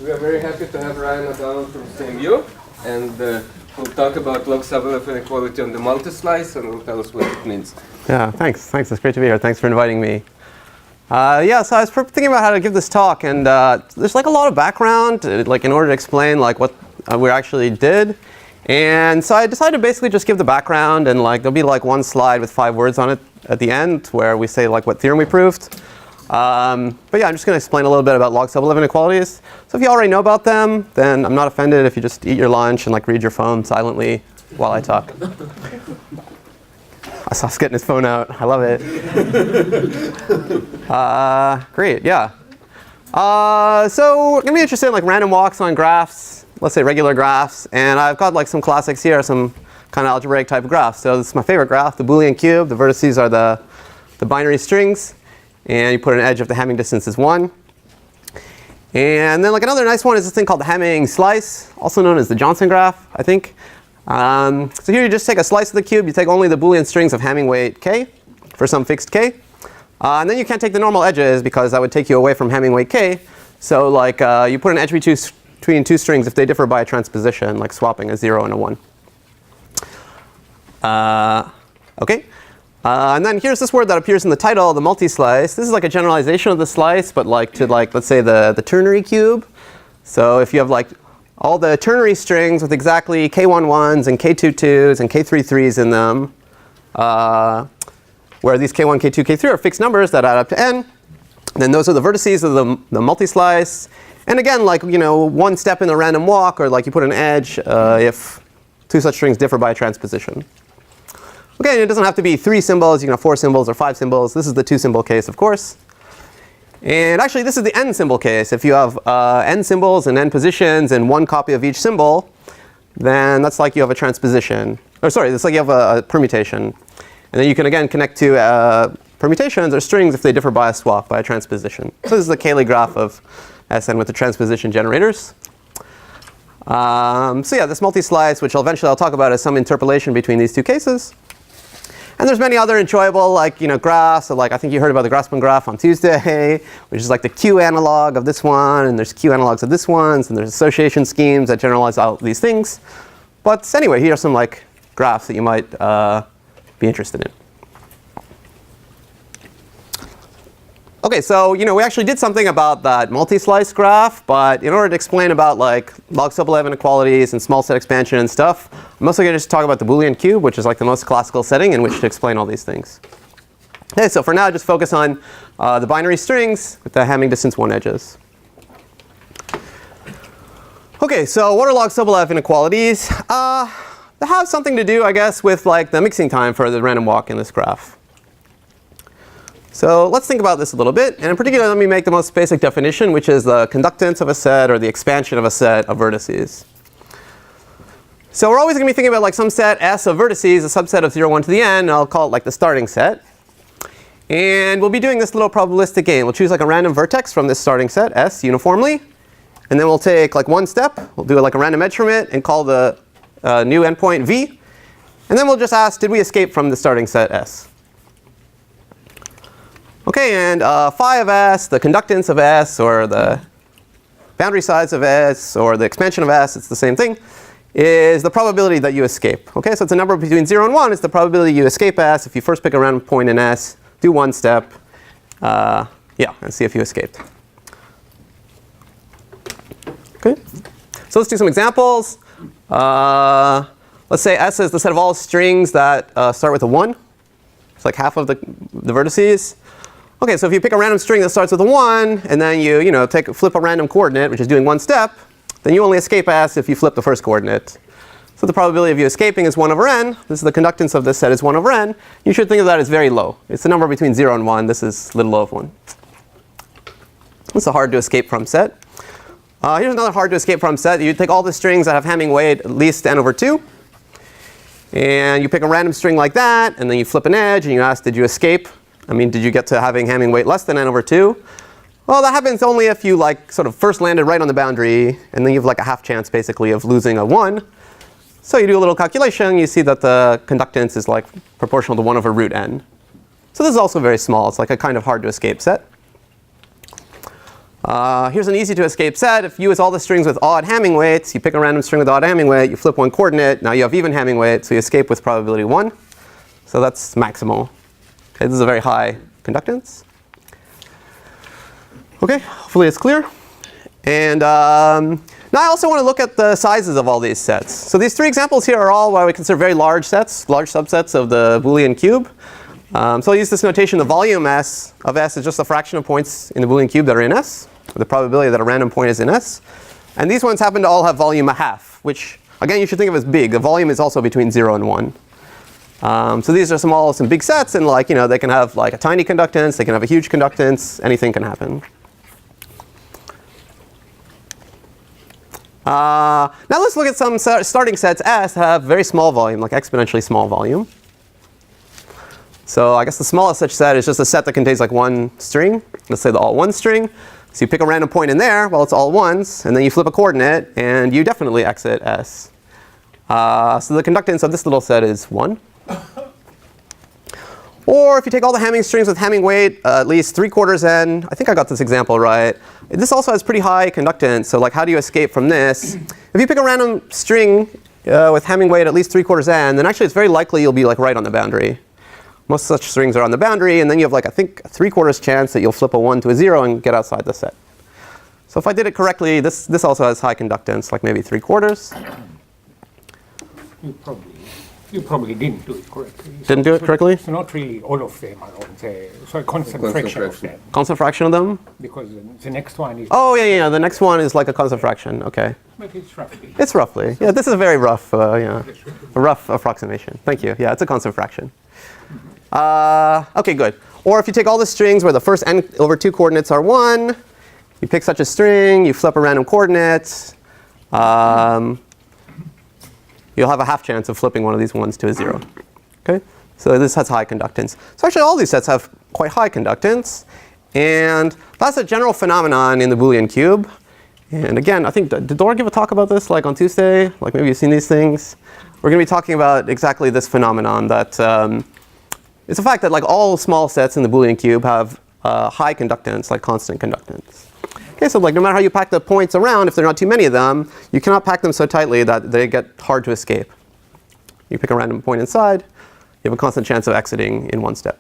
We are very happy to have Ryan O'Donnell from Xinyu, and we'll talk about log-Sobolev inequality on the multislice, and he'll tell us what it means. Yeah, thanks. It's great to be here. Thanks for inviting me. So I was thinking about how to give this talk, and there's like a lot of background, like in order to explain like what we actually did. And so I decided to basically just give the background, and like there'll be like one slide with 5 words on it at the end where we say like what theorem we proved. But yeah, I'm just going to explain a little bit about log-Sobolev inequalities. So if you already know about them, then I'm not offended if you just eat your lunch and like read your phone silently while I talk. I saw us getting his phone out. I love it. Great, yeah. So we're going to be interested in like random walks on graphs, let's say regular graphs. And I've got like some classics here, some kind of algebraic type of graphs. So this is my favorite graph, the Boolean Cube. The vertices are the binary strings. And you put an edge if the Hamming distance is 1. And then like another nice one is this thing called the Hamming slice, also known as the Johnson graph, I think. So here you just take a slice of the cube. You take only the Boolean strings of Hamming weight k for some fixed k. And then you can't take the normal edges because that would take you away from Hamming weight k. So like you put an edge between 2 strings if they differ by a transposition, like swapping a 0 and a 1. Okay. And then here's this word that appears in the title, the multislice. This is like a generalization of the slice, but like to like, let's say the ternary cube. So if you have like all the ternary strings with exactly k11s and k22s and k33s in them, where these k1, k2, k3 are fixed numbers that add up to n, then those are the vertices of the multislice. And again, like, you know, one step in the random walk, or like you put an edge if 2 such strings differ by a transposition. Okay, it doesn't have to be 3 symbols. You can have 4 symbols or 5 symbols. This is the 2 symbol case, of course. And actually, this is the n symbol case. If you have n symbols and n positions and 1 copy of each symbol, then that's like you have a transposition. Or sorry, that's like you have a permutation. And then you can again connect to permutations or strings if they differ by a swap, by a transposition. So this is the Cayley graph of Sn with the transposition generators. So yeah, this multislice, which eventually I'll talk about, is some interpolation between these 2 cases. And there's many other enjoyable, like, you know, graphs. So like I think you heard about the Grassmann graph on Tuesday, which is like the Q analog of this one, and there's Q analogs of this one, and there's association schemes that generalize all these things. But anyway, here are some like graphs that you might be interested in. Okay, so you know we actually did something about that multislice graph, but in order to explain about like log-Sobolev inequalities and small set expansion and stuff, I'm mostly going to just talk about the Boolean cube, which is like the most classical setting in which to explain all these things. Okay, so for now, just focus on the binary strings with the Hamming distance 1 edges. Okay, so what are log-Sobolev inequalities? They have something to do, I guess, with like the mixing time for the random walk in this graph. So let's think about this a little bit. And in particular, let me make the most basic definition, which is the conductance of a set or the expansion of a set of vertices. So we're always going to be thinking about like some set S of vertices, a subset of 0, 1 to the n. And I'll call it like the starting set. And we'll be doing this little probabilistic game. We'll choose like a random vertex from this starting set, S, uniformly. And then we'll take like one step. We'll do like a random edge from it and call the new endpoint V. And then we'll just ask, did we escape from the starting set S? Okay, and phi of S, the conductance of S, or the boundary size of S, or the expansion of S, it's the same thing, is the probability that you escape. Okay, so it's a number between 0 and 1. It's the probability you escape S. If you first pick a random point in S, do one step, yeah, and see if you escaped. Okay, so let's do some examples. Let's say S is the set of all strings that start with a 1. It's like half of the vertices. Okay, so if you pick a random string that starts with a 1, and then you flip a random coordinate, which is doing one step, then you only escape S if you flip the first coordinate. So the probability of you escaping is 1 over n. This is the conductance of this set is 1 over n. You should think of that as very low. It's a number between 0 and 1. This is little o of 1. It's a hard to escape from set. Here's another hard to escape from set. You take all the strings that have Hamming weight at least n over 2. And you pick a random string like that, and then you flip an edge, and you ask, did you escape? I mean, did you get to having Hamming weight less than n over 2? Well, that happens only if you like sort of first landed right on the boundary, and then you have like a half chance basically of losing a 1. So you do a little calculation, you see that the conductance is like proportional to 1 over root n. So this is also very small. It's like a kind of hard to escape set. Here's an easy to escape set. If U is all the strings with odd Hamming weights, you pick a random string with odd Hamming weight, you flip one coordinate, now you have even Hamming weight, so you escape with probability 1. So that's maximal. Okay, this is a very high conductance. Okay, hopefully it's clear. And now I also want to look at the sizes of all these sets. So these 3 examples here are all what we consider very large sets, large subsets of the Boolean cube. So I'll use this notation. The volume S of S is just a fraction of points in the Boolean cube that are in S, the probability that a random point is in S. And these ones happen to all have volume a half, which again you should think of as big. The volume is also between 0 and 1. So these are some big sets, and like, they can have like a tiny conductance, they can have a huge conductance, anything can happen. Now let's look at some starting sets S that have very small volume, like exponentially small volume. So I guess the smallest such set is just a set that contains like one string. Let's say the all one string. So you pick a random point in there, well, it's all ones, and then you flip a coordinate, and you definitely exit S. So the conductance of this little set is 1. Or if you take all the Hamming strings with Hamming weight, at least 3/4 n, I think I got this example right. This also has pretty high conductance, so like how do you escape from this? If you pick a random string with Hamming weight at least 3/4 n, then actually it's very likely you'll be like right on the boundary. Most such strings are on the boundary, and then you have like I think a 3/4 chance that you'll flip a 1 to a 0 and get outside the set. So if I did it correctly, this also has high conductance, like maybe 3/4. You probably didn't do it correctly. Didn't do it correctly? So not really all of them are on the, so a constant fraction of them. Constant fraction of them? Because the next one is... Oh, yeah, the next one is like a constant fraction, okay. But it's roughly. It's roughly. Yeah, this is a very rough, a rough approximation. Thank you. Yeah, it's a constant fraction. Okay, good. Or if you take all the strings where the first n over 2 coordinates are 1, you pick such a string, you flip a random coordinate, you'll have a half chance of flipping one of these 1s to a 0. Okay? So this has high conductance. So actually all these sets have quite high conductance. And that's a general phenomenon in the Boolean cube. And again, I think, did Dora give a talk about this like on Tuesday? Like maybe you've seen these things. We're going to be talking about exactly this phenomenon that it's a fact that like all small sets in the Boolean cube have high conductance, like constant conductance. Okay, so like no matter how you pack the points around, if there are not too many of them, you cannot pack them so tightly that they get hard to escape. You pick a random point inside, you have a constant chance of exiting in one step.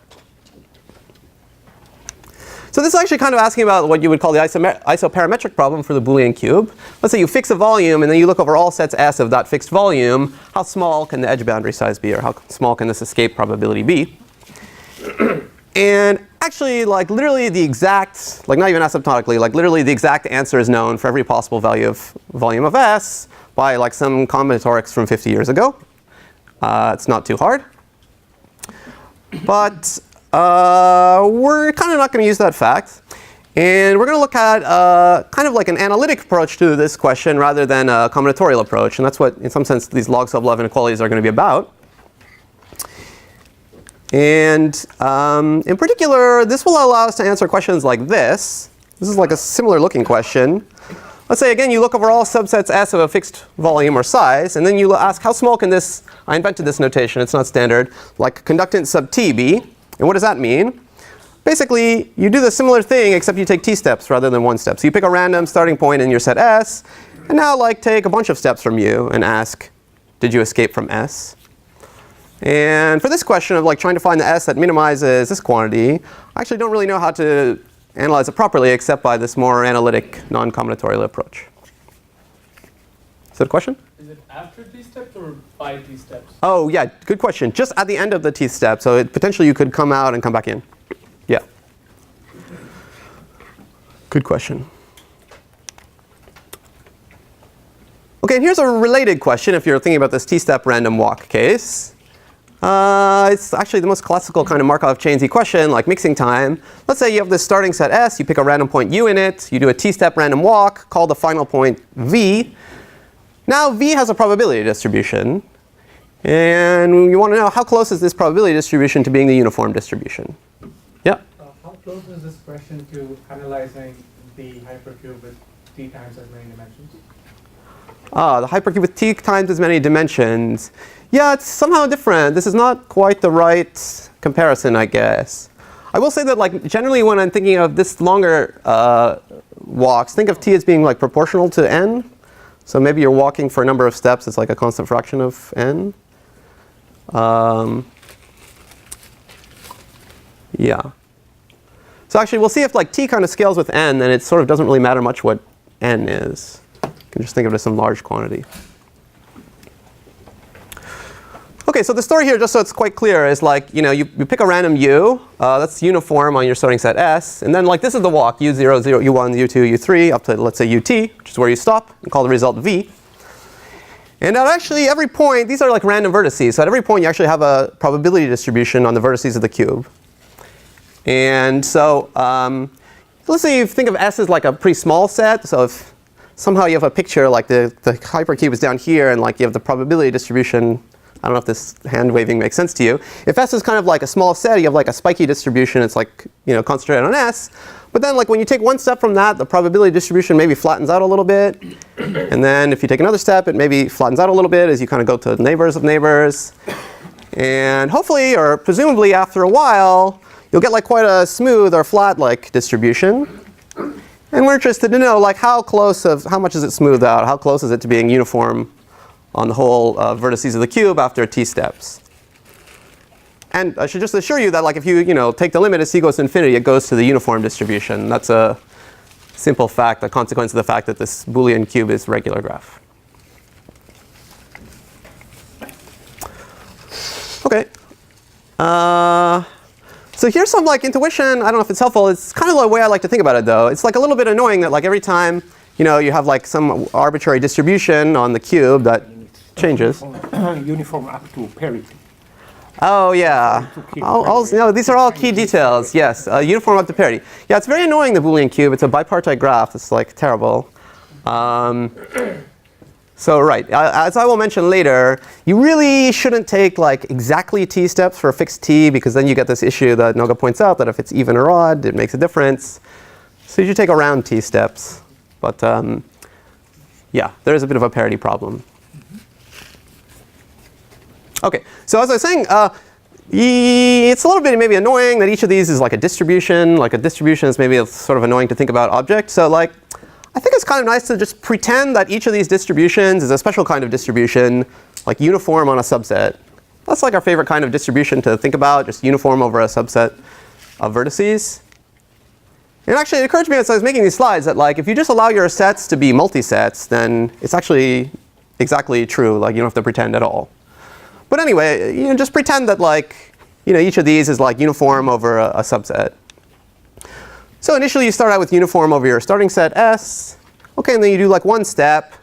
So this is actually kind of asking about what you would call the isoparametric problem for the Boolean cube. Let's say you fix a volume, and then you look over all sets S of that fixed volume. How small can the edge boundary size be, or how small can this escape probability be? And actually, like literally the exact, like not even asymptotically, like literally the exact answer is known for every possible value of volume of S by like some combinatorics from 50 years ago. It's not too hard. But we're kind of not going to use that fact. And we're going to look at kind of like an analytic approach to this question rather than a combinatorial approach. And that's what, in some sense, these log-Sobolev inequalities are going to be about. And in particular, this will allow us to answer questions like this. This is like a similar looking question. Let's say, again, you look over all subsets S of a fixed volume or size, and then you ask, how small can this, I invented this notation, it's not standard, like conductance sub t be? And what does that mean? Basically, you do the similar thing, except you take t steps rather than one step. So you pick a random starting point in your set S, and now like take a bunch of steps from U and ask, did you escape from S? And for this question of like trying to find the S that minimizes this quantity, I actually don't really know how to analyze it properly except by this more analytic non-combinatorial approach. Is that a question? Is it after t steps or by t steps? Oh yeah, good question. Just at the end of the t step, so potentially you could come out and come back in. Yeah. Good question. Okay, and here's a related question if you're thinking about this t-step random walk case. It's actually the most classical kind of Markov chain Z question, like mixing time. Let's say you have this starting set S, you pick a random point U in it, you do a t-step random walk, call the final point V. Now V has a probability distribution, and you want to know how close is this probability distribution to being the uniform distribution? Yeah? How close is this question to analyzing the hypercube with t times as many dimensions? The hypercube with t times as many dimensions. Yeah, it's somehow different. This is not quite the right comparison, I guess. I will say that like generally when I'm thinking of this longer walks, think of t as being like proportional to n. So maybe you're walking for a number of steps. It's like a constant fraction of n. Yeah. So actually, we'll see if like t kind of scales with n, then it sort of doesn't really matter much what n is. You can just think of it as some large quantity. OK, so the story here, just so it's quite clear, is like, you pick a random u. That's uniform on your starting set S. And then like this is the walk, u0, 0, u1, u2, u3, up to, let's say, ut, which is where you stop, and call the result v. And at actually every point, these are like random vertices. So at every point, you actually have a probability distribution on the vertices of the cube. And so let's say you think of S as like a pretty small set. So if somehow you have a picture like the hypercube is down here, and like you have the probability distribution. I don't know if this hand waving makes sense to you. If S is kind of like a small set, you have like a spiky distribution. It's like concentrated on S. But then like when you take one step from that, the probability distribution maybe flattens out a little bit. And then if you take another step, it maybe flattens out a little bit as you kind of go to neighbors of neighbors. And hopefully, or presumably after a while, you'll get like quite a smooth or flat like distribution. And we're interested to know like how much is it smoothed out? How close is it to being uniform on the whole vertices of the cube after t steps? And I should just assure you that like if you take the limit as c goes to infinity, it goes to the uniform distribution. That's a simple fact, a consequence of the fact that this Boolean cube is regular graph. OK. So here's some like intuition. I don't know if it's helpful. It's kind of the way I like to think about it, though. It's like a little bit annoying that like every time you have like some arbitrary distribution on the cube that changes. Uniform up to parity. Oh yeah. No, these are all key details. Yes, uniform up to parity. Yeah, it's very annoying, the Boolean cube. It's a bipartite graph. It's like terrible. So right, as I will mention later, you really shouldn't take like exactly t steps for a fixed t, because then you get this issue that Noga points out that if it's even or odd, it makes a difference. So you should take around t steps. But yeah, there is a bit of a parity problem. OK, so as I was saying, it's a little bit maybe annoying that each of these is like a distribution. Like a distribution is maybe sort of annoying to think about object. So like, I think it's kind of nice to just pretend that each of these distributions is a special kind of distribution, like uniform on a subset. That's like our favorite kind of distribution to think about, just uniform over a subset of vertices. And actually, it occurred to me as I was making these slides that like if you just allow your sets to be multisets, then it's actually exactly true. Like you don't have to pretend at all. But anyway, just pretend that like each of these is like uniform over a subset. So initially, you start out with uniform over your starting set S. OK, and then you do like one step.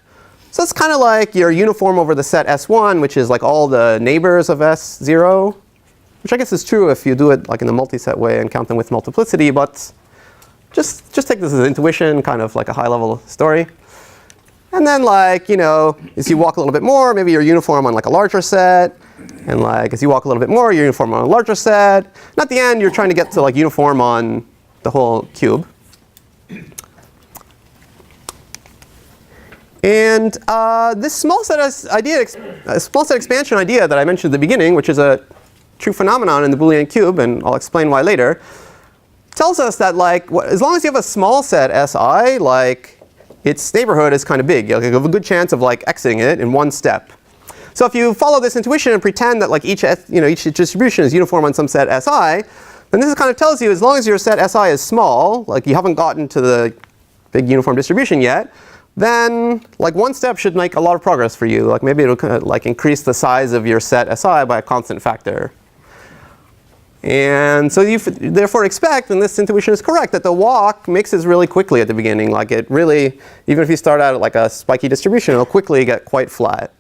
So it's kind of like you're uniform over the set S1, which is like all the neighbors of S0, which I guess is true if you do it like in the multiset way and count them with multiplicity. But just take this as intuition, kind of like a high-level story. And then like, as you walk a little bit more, maybe you're uniform on like a larger set. And like as you walk a little bit more, you're uniform on a larger set. And at the end, you're trying to get to like uniform on the whole cube. And this small set expansion idea that I mentioned at the beginning, which is a true phenomenon in the Boolean cube, and I'll explain why later, tells us that like as long as you have a small set Si, like its neighborhood is kind of big. You have a good chance of like exiting it in one step. So if you follow this intuition and pretend that like each distribution is uniform on some set Si, then this kind of tells you as long as your set Si is small, like you haven't gotten to the big uniform distribution yet, then like one step should make a lot of progress for you. Like maybe it'll kind of like increase the size of your set Si by a constant factor. And so you therefore expect, and this intuition is correct, that the walk mixes really quickly at the beginning. Like it really, even if you start out at like a spiky distribution, it'll quickly get quite flat.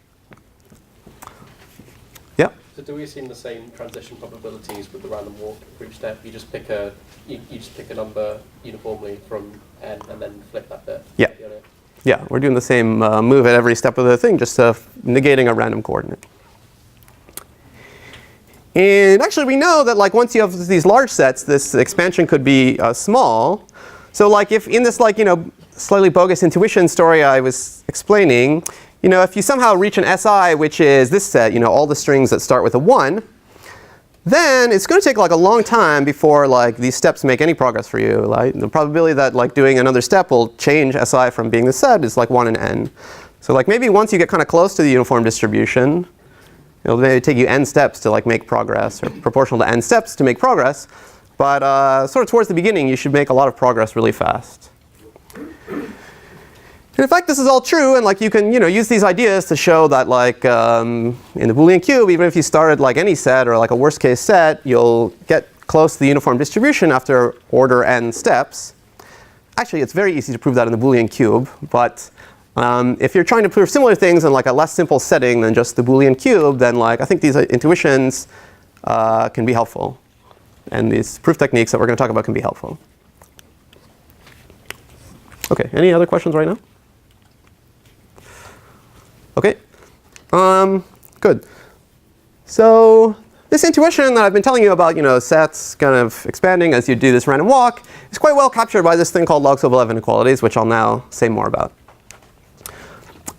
Yeah? So do we assume the same transition probabilities with the random walk for each step? You just pick a number uniformly from n and then flip that bit? Yeah. Yeah, we're doing the same move at every step of the thing, just negating a random coordinate. And actually, we know that like once you have these large sets, this expansion could be small. So like if in this like slightly bogus intuition story I was explaining, if you somehow reach an Si, which is this set, all the strings that start with a 1, then it's going to take like a long time before like these steps make any progress for you. Like the probability that like doing another step will change SI from being the set is like 1 in n. So like maybe once you get kind of close to the uniform distribution, it'll maybe take you n steps to like make progress, or proportional to n steps to make progress. But sort of towards the beginning, you should make a lot of progress really fast. And in fact, this is all true, and like you can use these ideas to show that like in the Boolean cube, even if you started like any set or like a worst case set, you'll get close to the uniform distribution after order n steps. Actually, it's very easy to prove that in the Boolean cube, but if you're trying to prove similar things in like a less simple setting than just the Boolean cube, then like I think these intuitions can be helpful. And these proof techniques that we're going to talk about can be helpful. OK, any other questions right now? OK, good. So this intuition that I've been telling you about, sets kind of expanding as you do this random walk, is quite well captured by this thing called log-Sobolev inequalities, which I'll now say more about.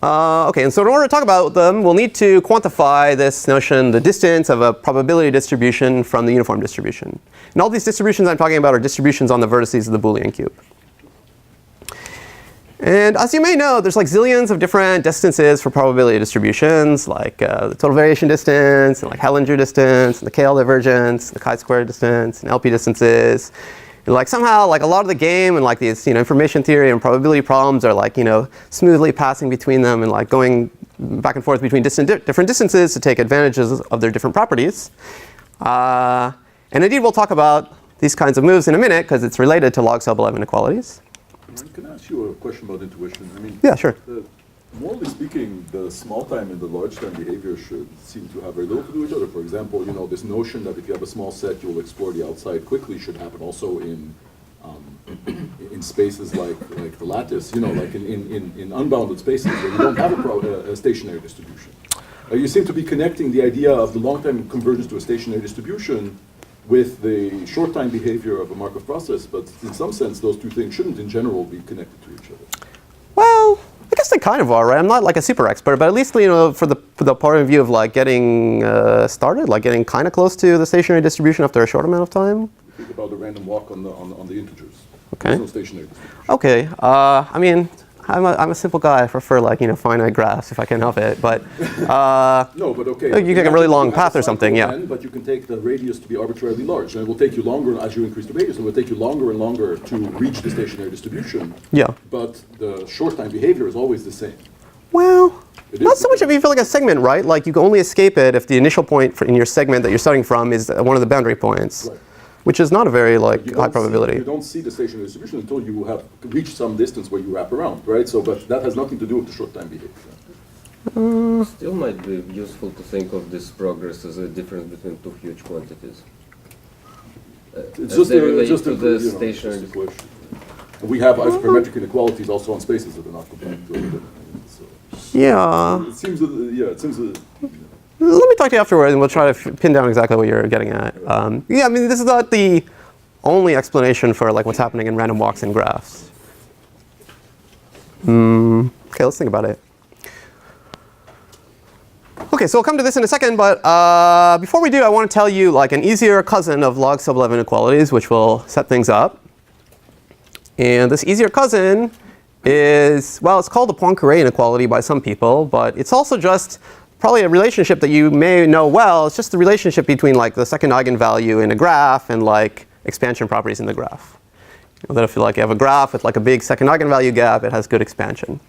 OK, and so in order to talk about them, we'll need to quantify this notion, the distance of a probability distribution from the uniform distribution. And all these distributions I'm talking about are distributions on the vertices of the Boolean cube. And as you may know, there's like zillions of different distances for probability distributions, like the total variation distance, and like Hellinger distance, and the KL divergence, the chi-square distance, and LP distances. And like somehow, like a lot of the game and like these, information theory and probability problems are like, smoothly passing between them and like going back and forth between different distances to take advantages of their different properties. And indeed, we'll talk about these kinds of moves in a minute because it's related to log-Sobolev inequalities. Can I ask you a question about intuition? I mean, yeah, sure. Morally speaking, the small time and the large time behavior should seem to have very little to do with each other. For example, this notion that if you have a small set, you'll explore the outside quickly should happen also in spaces like the lattice. Like in unbounded spaces where you don't have a stationary distribution. You seem to be connecting the idea of the long time convergence to a stationary distribution with the short time behavior of a Markov process, but in some sense, those two things shouldn't in general be connected to each other. Well, I guess they kind of are, right? I'm not like a super expert, but at least for the point of view of like getting started, like getting kind of close to the stationary distribution after a short amount of time. Think about the random walk on the integers. Okay. There's no stationary distribution. Okay. I mean, I'm a simple guy. I prefer like finite graphs if I can help it, but no, but okay. You take a really long path or something, yeah. But you can take the radius to be arbitrarily large, and it will take you longer as you increase the radius. It will take you longer and longer to reach the stationary distribution. Yeah. But the short time behavior is always the same. Well, not so much if you feel like a segment, right? Like you can only escape it if the initial point in your segment that you're starting from is one of the boundary points. Right. Which is not a very high probability. You don't see the stationary distribution until you have reached some distance where you wrap around, right? So, but that has nothing to do with the short time behavior. Still might be useful to think of this progress as a difference between two huge quantities. It's just to the stationary question. We have parametric inequalities also on spaces that are not compact to other. Yeah. It seems Let me talk to you afterwards, and we'll try to pin down exactly what you're getting at. Yeah, I mean, this is not the only explanation for like what's happening in random walks in graphs. Okay, let's think about it. Okay, so we'll come to this in a second, but before we do, I want to tell you like an easier cousin of log-Sobolev inequalities, which will set things up. And this easier cousin is, well, it's called the Poincare inequality by some people, but it's also just probably a relationship that you may know well. It's just the relationship between like the second eigenvalue in a graph and like expansion properties in the graph. That if you have a graph with like a big second eigenvalue gap, it has good expansion.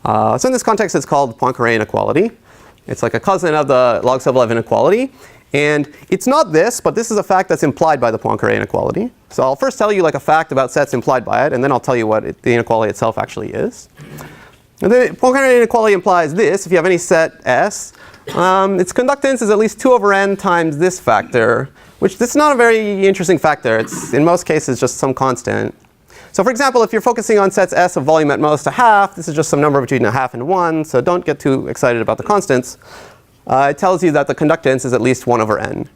So in this context, it's called Poincare inequality. It's like a cousin of the log-Sobolev inequality. And it's not this, but this is a fact that's implied by the Poincare inequality. So I'll first tell you like a fact about sets implied by it, and then I'll tell you what the inequality itself actually is. And the Poincare inequality implies this: if you have any set S, its conductance is at least 2 over n times this factor, which this is not a very interesting factor. It's in most cases just some constant. So for example, if you're focusing on sets S of volume at most a half, this is just some number between a half and 1, so don't get too excited about the constants. It tells you that the conductance is at least 1 over n,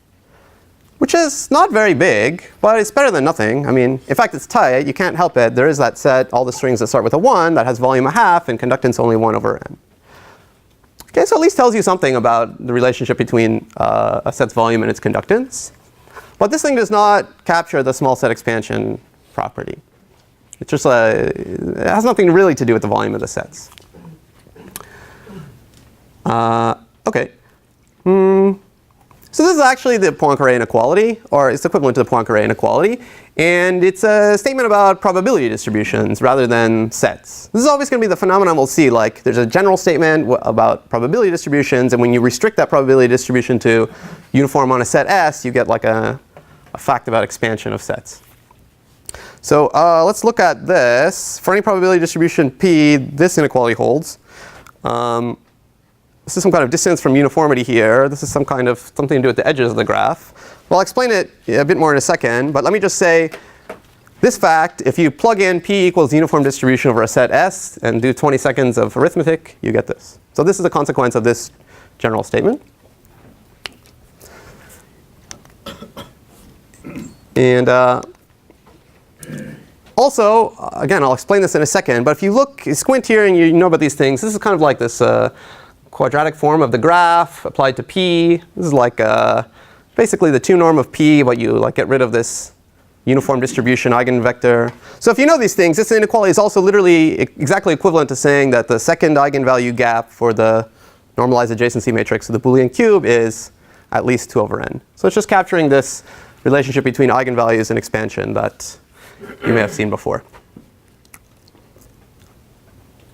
which is not very big, but it's better than nothing. I mean, in fact, it's tight. You can't help it. There is that set, all the strings that start with a 1, that has volume a half and conductance only 1 over n. Okay, so at least tells you something about the relationship between a set's volume and its conductance. But this thing does not capture the small set expansion property. It's just it has nothing really to do with the volume of the sets. Okay. So this is actually the Poincare inequality, or it's equivalent to the Poincare inequality. And it's a statement about probability distributions rather than sets. This is always going to be the phenomenon we'll see. Like there's a general statement about probability distributions, and when you restrict that probability distribution to uniform on a set S, you get like a fact about expansion of sets. So let's look at this. For any probability distribution P, this inequality holds. This is some kind of distance from uniformity here. This is some kind of something to do with the edges of the graph. Well, I'll explain it a bit more in a second, but let me just say this fact, if you plug in P equals uniform distribution over a set S and do 20 seconds of arithmetic, you get this. So this is a consequence of this general statement. And also, again, I'll explain this in a second, but if you squint here and you know about these things, this is kind of like this quadratic form of the graph applied to P. This is like basically the 2 norm of P, but you like get rid of this uniform distribution eigenvector. So if you know these things, this inequality is also literally exactly equivalent to saying that the second eigenvalue gap for the normalized adjacency matrix of the Boolean cube is at least 2 over n. So it's just capturing this relationship between eigenvalues and expansion that you may have seen before.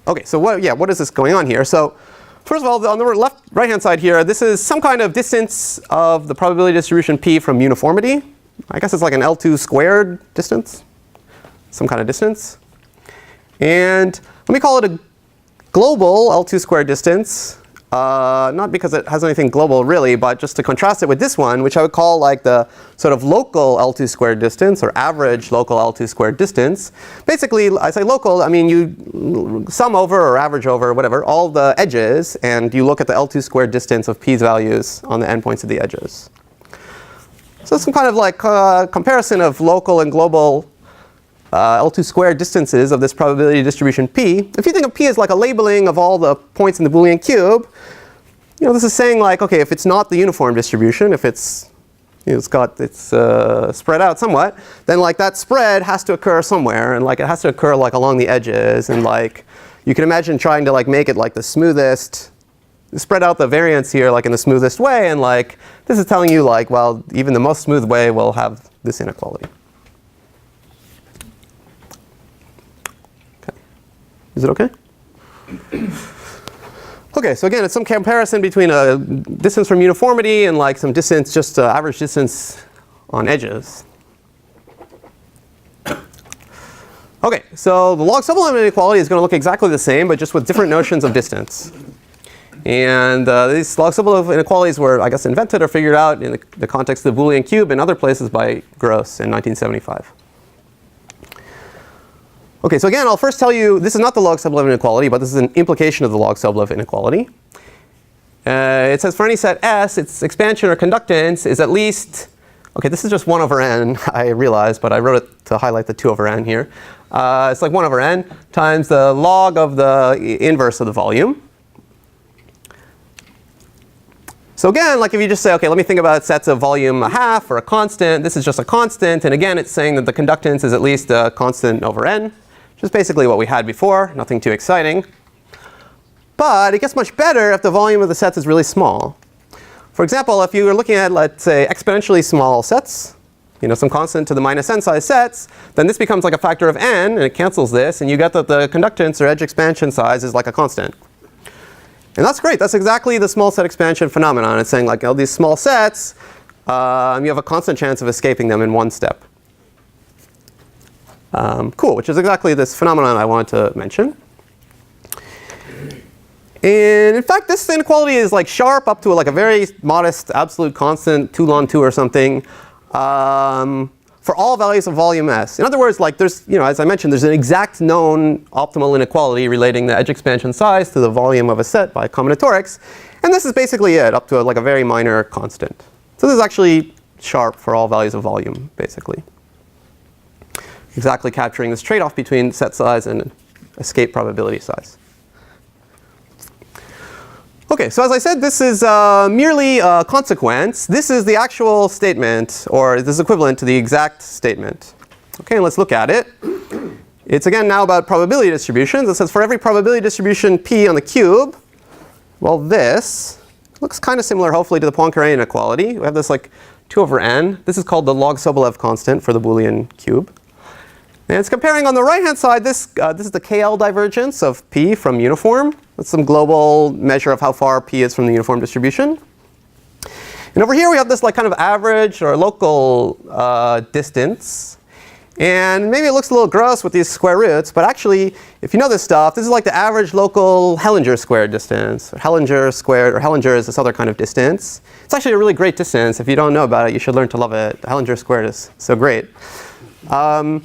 Okay, so what is this going on here? So first of all, on the right-hand side here, this is some kind of distance of the probability distribution P from uniformity. I guess it's like an L2 squared distance, some kind of distance. And let me call it a global L2 squared distance. Not because it has anything global really, but just to contrast it with this one, which I would call like the sort of local L2 squared distance, or average local L2 squared distance. Basically, I say local, I mean you sum over or average over, whatever, all the edges, and you look at the L2 squared distance of P's values on the endpoints of the edges. So some kind of like comparison of local and global L2 squared distances of this probability distribution P. If you think of P as like a labeling of all the points in the Boolean cube, you know, this is saying like, okay, if it's not the uniform distribution, if it's, you know, it's spread out somewhat, then like that spread has to occur somewhere, and like it has to occur like along the edges, and like you can imagine trying to like make it like the smoothest, spread out the variance here like in the smoothest way, and like this is telling you like, well, even the most smooth way will have this inequality. Is it okay? Okay, so again, it's some comparison between a distance from uniformity and like some distance, just average distance on edges. Okay, so the log-Sobolev inequality is going to look exactly the same, but just with different notions of distance. And these log-Sobolev inequalities were, I guess, invented or figured out in the context of the Boolean cube and other places by Gross in 1975. Okay, so again, I'll first tell you, this is not the log-Sobolev inequality, but this is an implication of the log-Sobolev inequality. It says for any set S, its expansion or conductance is at least, okay, this is just 1 over n, I realize, but I wrote it to highlight the 2 over n here. It's like 1 over n times the log of the inverse of the volume. So again, like if you just say, okay, let me think about sets of volume a half or a constant, this is just a constant, and again, it's saying that the conductance is at least a constant over n. Which is basically what we had before, nothing too exciting. But it gets much better if the volume of the sets is really small. For example, if you were looking at, let's say, exponentially small sets, you know, some constant to the minus n size sets, then this becomes like a factor of n, and it cancels this, and you get that the conductance or edge expansion size is like a constant. And that's great. That's exactly the small set expansion phenomenon. It's saying like all these small sets, you have a constant chance of escaping them in one step. Cool, which is exactly this phenomenon I wanted to mention. And in fact, this inequality is like sharp up to like a very modest absolute constant 2 ln 2 or something for all values of volume S. In other words, like there's, you know, as I mentioned, there's an exact known optimal inequality relating the edge expansion size to the volume of a set by combinatorics. And this is basically it, up to like a very minor constant. So this is actually sharp for all values of volume, basically. Exactly capturing this trade-off between set size and escape probability size. Okay, so as I said, this is merely a consequence. This is the actual statement, or this is equivalent to the exact statement. Okay, let's look at it. It's again now about probability distributions. It says for every probability distribution p on the cube, well, this looks kind of similar, hopefully, to the Poincare inequality. We have this like 2 over n. This is called the log-Sobolev constant for the Boolean cube. And it's comparing on the right-hand side, this is the KL divergence of p from uniform. That's some global measure of how far p is from the uniform distribution. And over here we have this like kind of average or local distance. And maybe it looks a little gross with these square roots, but actually, if you know this stuff, this is like the average local Hellinger squared distance. Hellinger squared, or Hellinger is this other kind of distance. It's actually a really great distance. If you don't know about it, you should learn to love it. The Hellinger squared is so great. So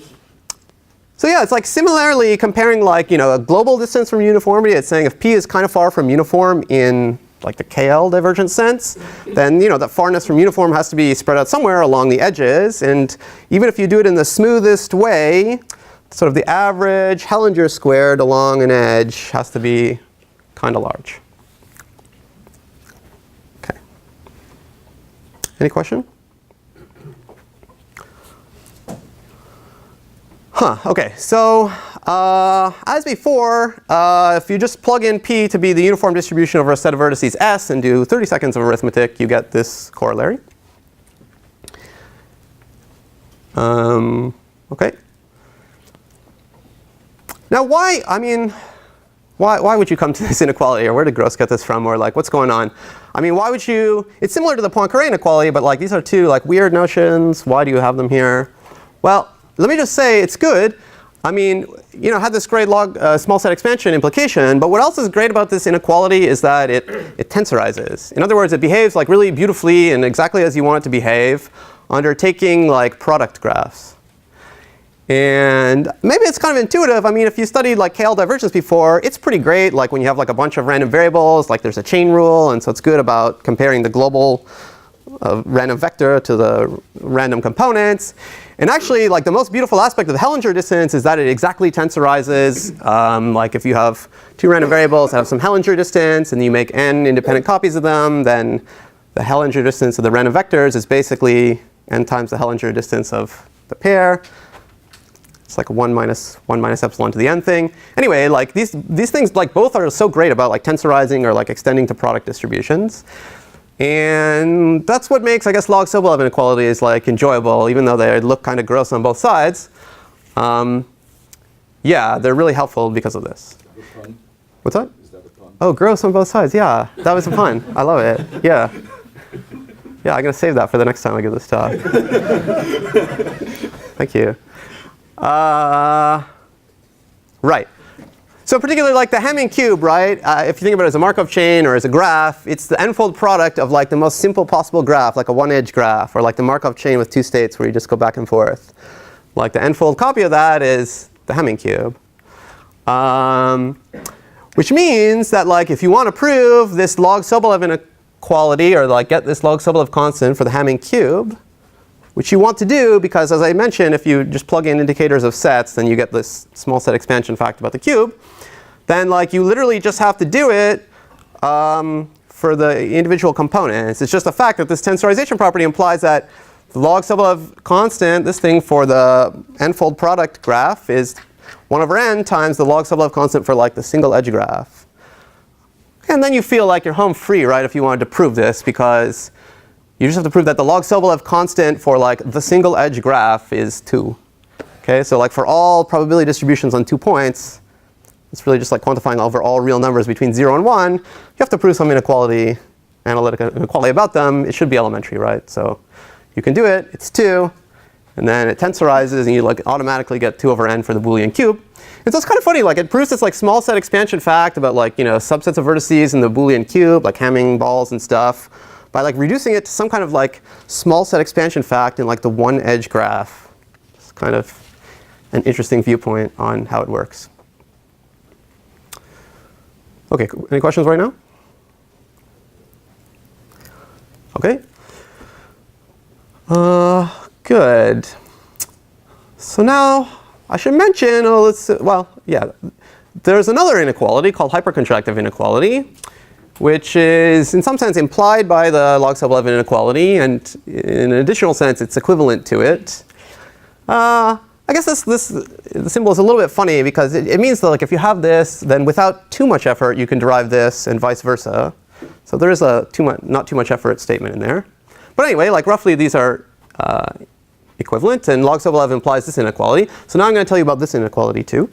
yeah, it's like similarly comparing like, a global distance from uniformity. It's saying if p is kind of far from uniform in like the KL divergence sense, then that farness from uniform has to be spread out somewhere along the edges. And even if you do it in the smoothest way, sort of the average Hellinger squared along an edge has to be kind of large. Okay. Any question? Okay, so as before, if you just plug in p to be the uniform distribution over a set of vertices S and do 30 seconds of arithmetic, you get this corollary. Okay. Now why would you come to this inequality, or where did Gross get this from, or like what's going on? I mean, why would you, it's similar to the Poincare inequality, but like these are two like weird notions. Why do you have them here? Well, let me just say it's good. I mean, had this great small set expansion implication, but what else is great about this inequality is that it tensorizes. In other words, it behaves like really beautifully and exactly as you want it to behave under taking like product graphs. And maybe it's kind of intuitive. I mean, if you studied like KL divergence before, it's pretty great. Like when you have like a bunch of random variables, like there's a chain rule, and so it's good about comparing the global random vector to the random components. And actually, like the most beautiful aspect of the Hellinger distance is that it exactly tensorizes. Like if you have 2 random variables that have some Hellinger distance and you make n independent copies of them, then the Hellinger distance of the random vectors is basically n times the Hellinger distance of the pair. It's like a 1 minus epsilon to the n thing. Anyway, like these things like both are so great about like tensorizing or like extending to product distributions. And that's what makes, I guess, log-Sobolev inequalities like enjoyable, even though they look kind of gross on both sides. Yeah, they're really helpful because of this. What's that? Is that a pun? Oh, gross on both sides. Yeah, that was a pun. I love it. Yeah. Yeah, I'm going to save that for the next time I give this talk. Thank you. Right. So particularly like the Hamming cube, right? If you think about it as a Markov chain or as a graph, it's the n-fold product of like the most simple possible graph, like a one-edge graph, or like the Markov chain with 2 states where you just go back and forth. Like the n-fold copy of that is the Hamming cube. Which means that like if you want to prove this log-Sobolev inequality, or like get this log-Sobolev constant for the Hamming cube, which you want to do because, as I mentioned, if you just plug in indicators of sets, then you get this small set expansion fact about the cube. Then like you literally just have to do it for the individual components. It's just a fact that this tensorization property implies that the log-Sobolev constant, this thing for the n-fold product graph, is 1 over n times the log-Sobolev constant for like the single edge graph. And then you feel like you're home free, right, if you wanted to prove this, because you just have to prove that the log-Sobolev constant for like the single edge graph is 2. Okay, so like for all probability distributions on 2 points, it's really just like quantifying over all real numbers between 0 and 1. You have to prove some inequality, analytic inequality about them. It should be elementary, right? So you can do it. It's 2. And then it tensorizes, and you like automatically get 2 over n for the Boolean cube. And so it's kind of funny. Like it proves this like small set expansion fact about like subsets of vertices in the Boolean cube, like Hamming balls and stuff, by like reducing it to some kind of like small set expansion fact in like the one edge graph. It's kind of an interesting viewpoint on how it works. Okay, any questions right now? Okay. Good. So now I should mention, there's another inequality called hypercontractive inequality, which is in some sense implied by the log-Sobolev inequality, and in an additional sense it's equivalent to it. I guess the symbol is a little bit funny because it means that like if you have this, then without too much effort you can derive this, and vice versa. So there is a not too much effort statement in there. But anyway, like roughly these are equivalent, and log-Sobolev implies this inequality. So now I'm going to tell you about this inequality too.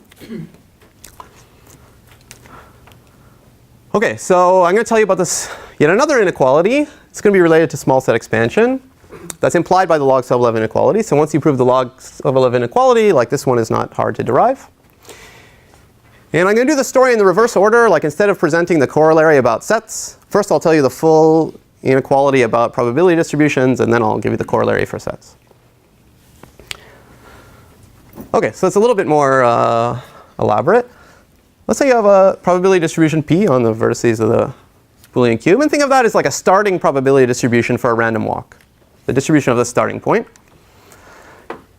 Okay, so I'm going to tell you about this yet another inequality. It's going to be related to small set expansion. That's implied by the log-Sobolev inequality. So once you prove the log-Sobolev inequality, like this one is not hard to derive. And I'm going to do the story in the reverse order. Like instead of presenting the corollary about sets, first I'll tell you the full inequality about probability distributions, and then I'll give you the corollary for sets. Okay, so it's a little bit more elaborate. Let's say you have a probability distribution P on the vertices of the Boolean cube, and think of that as like a starting probability distribution for a random walk, the distribution of the starting point.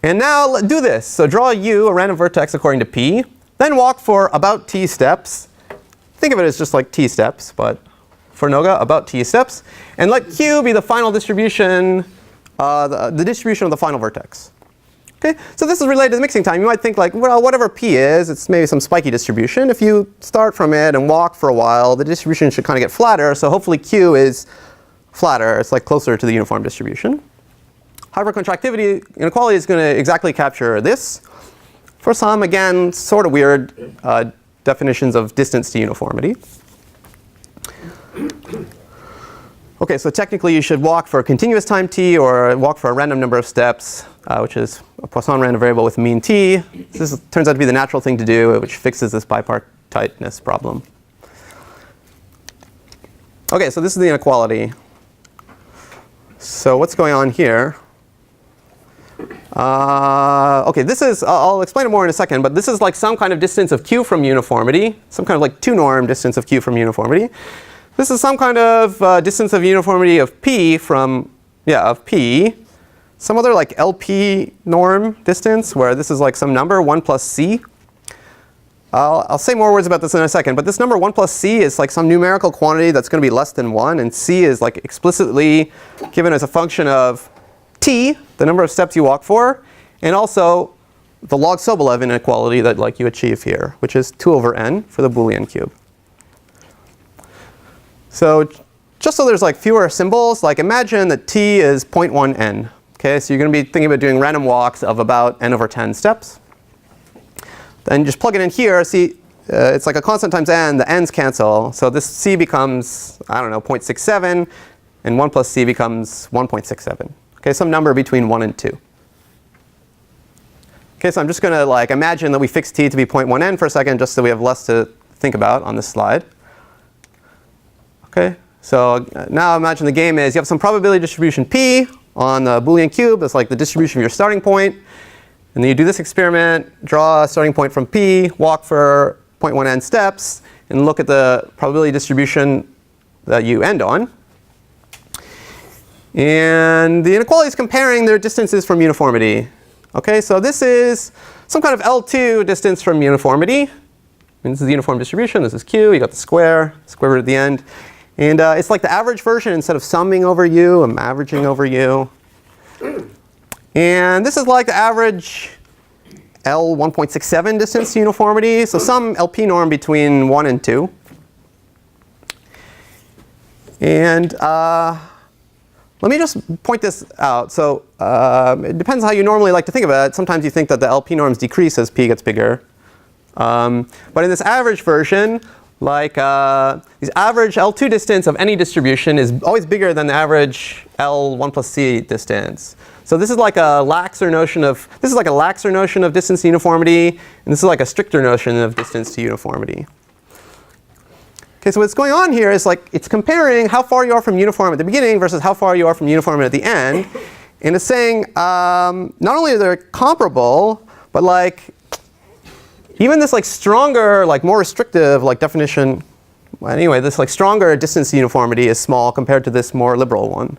And now let's do this. So draw U, a random vertex according to P, then walk for about T steps. Think of it as just like T steps, but for Noga, about T steps. And let Q be the final distribution, the distribution of the final vertex. Okay, so this is related to the mixing time. You might think like, well, whatever P is, it's maybe some spiky distribution. If you start from it and walk for a while, the distribution should kind of get flatter. So hopefully Q is flatter. It's like closer to the uniform distribution. Hypercontractivity inequality is going to exactly capture this. For some, again, sort of weird definitions of distance to uniformity. Okay, so technically you should walk for a continuous time t or walk for a random number of steps, which is a Poisson random variable with mean t. This turns out to be the natural thing to do, which fixes this bipartiteness problem. Okay, so this is the inequality. So what's going on here? Okay, this is, I'll explain it more in a second, but this is like some kind of distance of q from uniformity, some kind of like 2-norm distance of q from uniformity. This is some kind of distance of uniformity of p from, of p. Some other like LP norm distance where this is like some number, 1 plus c. I'll say more words about this in a second, but this number 1 plus c is like some numerical quantity that's going to be less than 1, and c is like explicitly given as a function of t, the number of steps you walk for, and also the log-Sobolev inequality that like you achieve here, which is 2 over n for the Boolean cube. So just so there's like fewer symbols, like imagine that t is 0.1 n. Okay, so you're going to be thinking about doing random walks of about n over 10 steps. Then just plug it in here. See, it's like a constant times n. The n's cancel. So this c becomes, I don't know, 0.67, and 1 plus c becomes 1.67. Okay, some number between 1 and 2. Okay, so I'm just going to like imagine that we fix t to be 0.1 n for a second, just so we have less to think about on this slide. Okay, so now imagine the game is you have some probability distribution p on the Boolean cube. It's like the distribution of your starting point. And then you do this experiment, draw a starting point from p, walk for 0.1 n steps, and look at the probability distribution that you end on. And the inequality is comparing their distances from uniformity. Okay, so this is some kind of L2 distance from uniformity. And this is the uniform distribution. This is q. You got the square root at the end. And it's like the average version. Instead of summing over u, I'm averaging over u. And this is like the average L 1.67 distance to uniformity. So some LP norm between 1 and 2. And let me just point this out. So it depends how you normally like to think about it. Sometimes you think that the LP norms decrease as p gets bigger. But in this average version, like this average L2 distance of any distribution is always bigger than the average L1 plus c distance. So this is like a laxer notion of distance to uniformity, and this is like a stricter notion of distance to uniformity. Okay, so what's going on here is like it's comparing how far you are from uniform at the beginning versus how far you are from uniform at the end, and it's saying not only are they comparable, but like even this like stronger, like more restrictive like definition, well, anyway, this like stronger distance to uniformity is small compared to this more liberal one.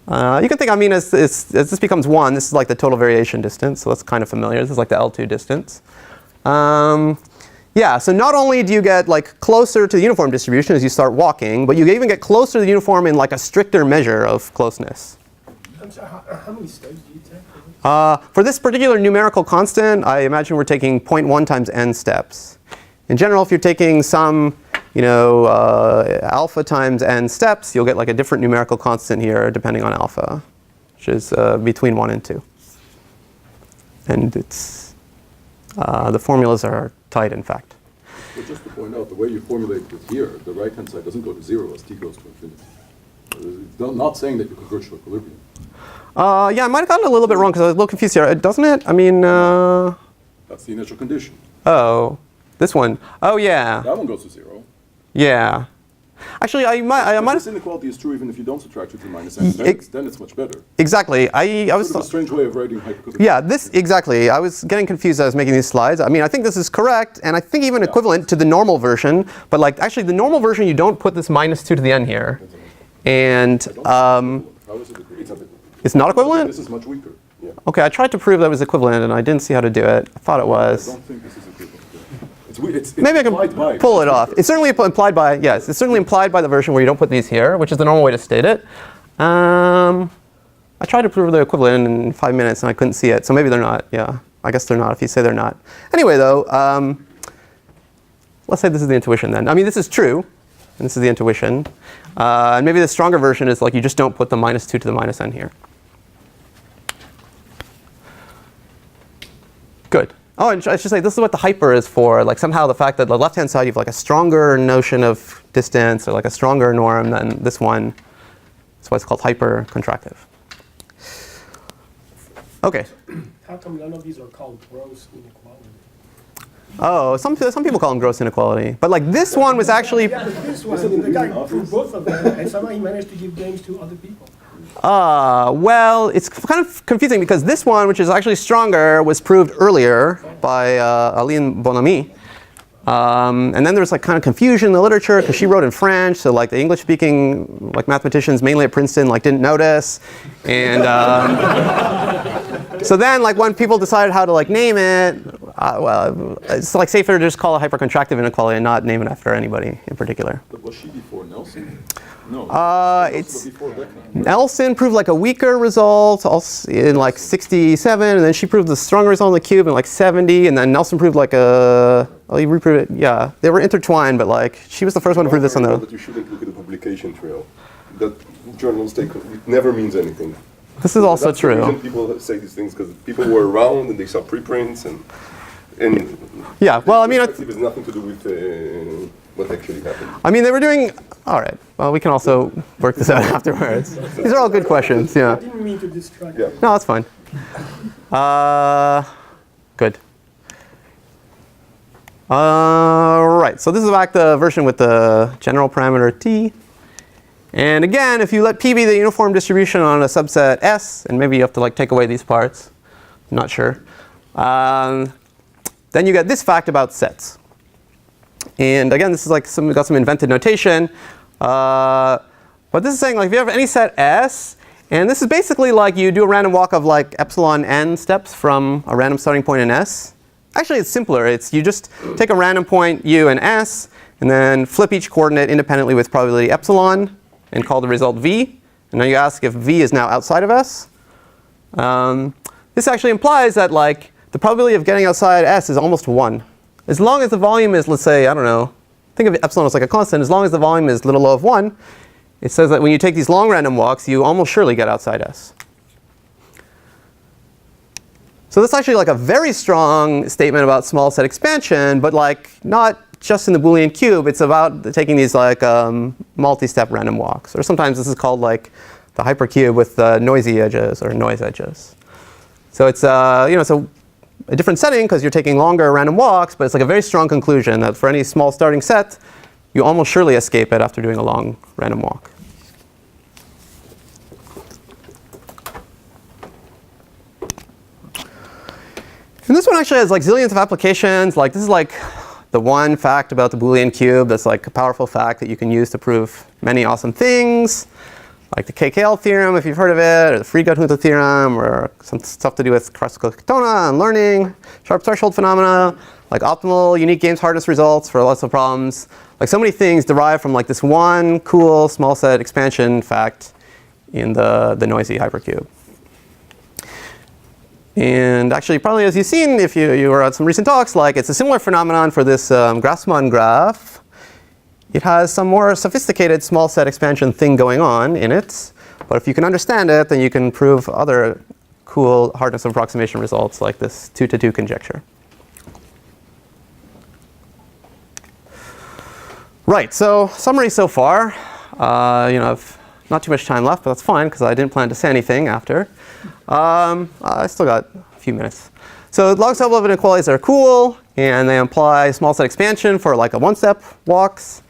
You can think, I mean, as this becomes 1, this is like the total variation distance, so that's kind of familiar. This is like the L2 distance. Yeah, so not only do you get like closer to the uniform distribution as you start walking, but you even get closer to the uniform in like a stricter measure of closeness. I'm sorry, how many steps do you take? For this particular numerical constant, I imagine we're taking 0.1 times n steps. In general, if you're taking some, alpha times n steps, you'll get like a different numerical constant here depending on alpha, which is between 1 and 2. And it's the formulas are tight, in fact. But just to point out, the way you formulate it here, the right-hand side doesn't go to 0 as t goes to infinity. It's not saying that you converge to equilibrium. Yeah, I might have gotten a little bit wrong because I was a little confused here. Doesn't it? I mean, That's the initial condition. oh, this one. Oh, yeah. That one goes to 0. Yeah. Actually, I might This have. inequality is true even if you don't subtract 2 to the minus n. Then it's much better. Exactly. I was. Sort of a strange way of writing hypercubic. Yeah, this exactly. I was getting confused as I was making these slides. I mean, I think this is correct, and I think even equivalent to the normal version. But like, actually, the normal version, you don't put this minus 2 to the n here, and How is it equivalent? it's not equivalent. This is much weaker. Yeah. Okay, I tried to prove that it was equivalent, and I didn't see how to do it. I thought it I was. don't think this is equivalent. It's weird. It's Maybe I implied can by. pull it off. It's certainly implied by, yes, it's certainly implied by the version where you don't put these here, which is the normal way to state it. I tried to prove they're equivalent in 5 minutes and I couldn't see it, so maybe they're not. Yeah, I guess they're not if you say they're not. Anyway, though, let's say this is the intuition then. I mean, this is true, and this is the intuition. And maybe the stronger version is like you just don't put the minus 2 to the minus n here. Good. Oh, and I should say this is what the hyper is for. Like somehow the fact that the left-hand side you have like a stronger notion of distance or like a stronger norm than this one. That's why it's called hyper contractive. Okay. How come none of these are called gross inequality? Oh, some people call them gross inequality, but like this one was actually. Yeah, but this one, the guy proved both of them, and somehow he managed to give games to other people. Well, it's kind of confusing because this one, which is actually stronger, was proved earlier by Aline Bonamy. And then there's like kind of confusion in the literature because she wrote in French, so like the English-speaking like mathematicians, mainly at Princeton, like didn't notice. And so then like when people decided how to like name it, well, it's like safer to just call it hypercontractive inequality and not name it after anybody in particular. But was she before Nelson? No. It's before Beckman. Nelson proved like a weaker result in like 67, and then she proved the stronger result in the cube in like 70, and then Nelson proved like a. Oh, he reproved it. Yeah, they were intertwined, but like she was the first one to prove this on the. That you shouldn't look at the publication trail. That journals take it never means anything. This is also That's the true. reason people say these things because people were around and they saw preprints and Yeah. Well, I mean, perspective has nothing to do with what actually happened. I mean, they were doing. All right. Well, we can also work this out afterwards. These are all good questions. Yeah. I didn't mean to distract Yeah. you. No, that's fine. Good. Right, so this is back the version with the general parameter t. And again, if you let p be the uniform distribution on a subset S, and maybe you have to like take away these parts, I'm not sure, then you get this fact about sets. And again, this is like got some invented notation. But this is saying like if you have any set S, and this is basically like you do a random walk of like epsilon n steps from a random starting point in S. Actually, it's simpler. It's you just take a random point u and S, and then flip each coordinate independently with probability epsilon, and call the result v. And then you ask if v is now outside of S. This actually implies that like the probability of getting outside S is almost 1. As long as the volume is, let's say, I don't know, think of epsilon as like a constant. As long as the volume is little o of 1, it says that when you take these long random walks, you almost surely get outside S. So that's actually like a very strong statement about small set expansion, but like not just in the Boolean cube. It's about taking these like multi-step random walks, or sometimes this is called like the hypercube with noisy edges or noise edges. So it's it's a different setting because you're taking longer random walks, but it's like a very strong conclusion that for any small starting set, you almost surely escape it after doing a long random walk. And this one actually has like zillions of applications. Like this is like the one fact about the Boolean cube that's like a powerful fact that you can use to prove many awesome things. like the KKL theorem, if you've heard of it, or the Frege-Gunther theorem, or some stuff to do with classical Catona and learning, sharp threshold phenomena, like optimal unique games hardness results for lots of problems. Like so many things derive from like this one cool small set expansion fact in the noisy hypercube. And actually, probably as you've seen, if you were at some recent talks, like it's a similar phenomenon for this Grassmann graph. It has some more sophisticated small set expansion thing going on in it. But if you can understand it, then you can prove other cool hardness of approximation results like this 2-to-2 conjecture. Right, so summary so far. I've not too much time left, but that's fine because I didn't plan to say anything after. I still got a few minutes. So log-Sobolev inequalities are cool, and they imply small set expansion for like a one-step walks.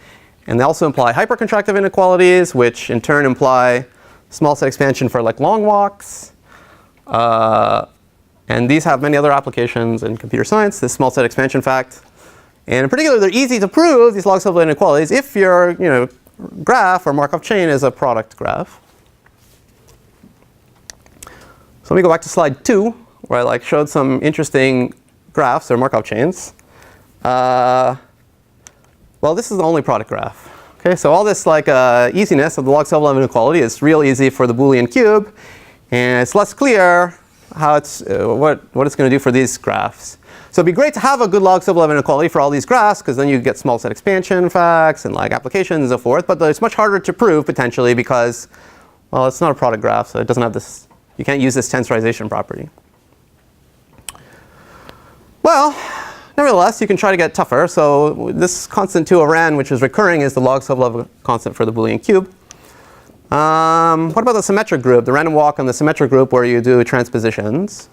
And they also imply hypercontractive inequalities, which in turn imply small set expansion for like long walks. And these have many other applications in computer science, this small set expansion fact. And in particular, they're easy to prove, these log-Sobolev inequalities, if your graph or Markov chain is a product graph. So let me go back to slide 2, where I showed some interesting graphs or Markov chains. Well, this is the only product graph. Okay, so all this easiness of the log-Sobolev inequality is real easy for the Boolean cube, and it's less clear how what it's going to do for these graphs. So it'd be great to have a good log-Sobolev inequality for all these graphs, because then you get small set expansion facts and applications and so forth. But it's much harder to prove potentially because, well, it's not a product graph, so it doesn't have this. You can't use this tensorization property. Well, nevertheless, you can try to get tougher. So this constant 2 over n, which is recurring, is the log-Sobolev constant for the Boolean cube. What about the symmetric group, the random walk on the symmetric group where you do transpositions?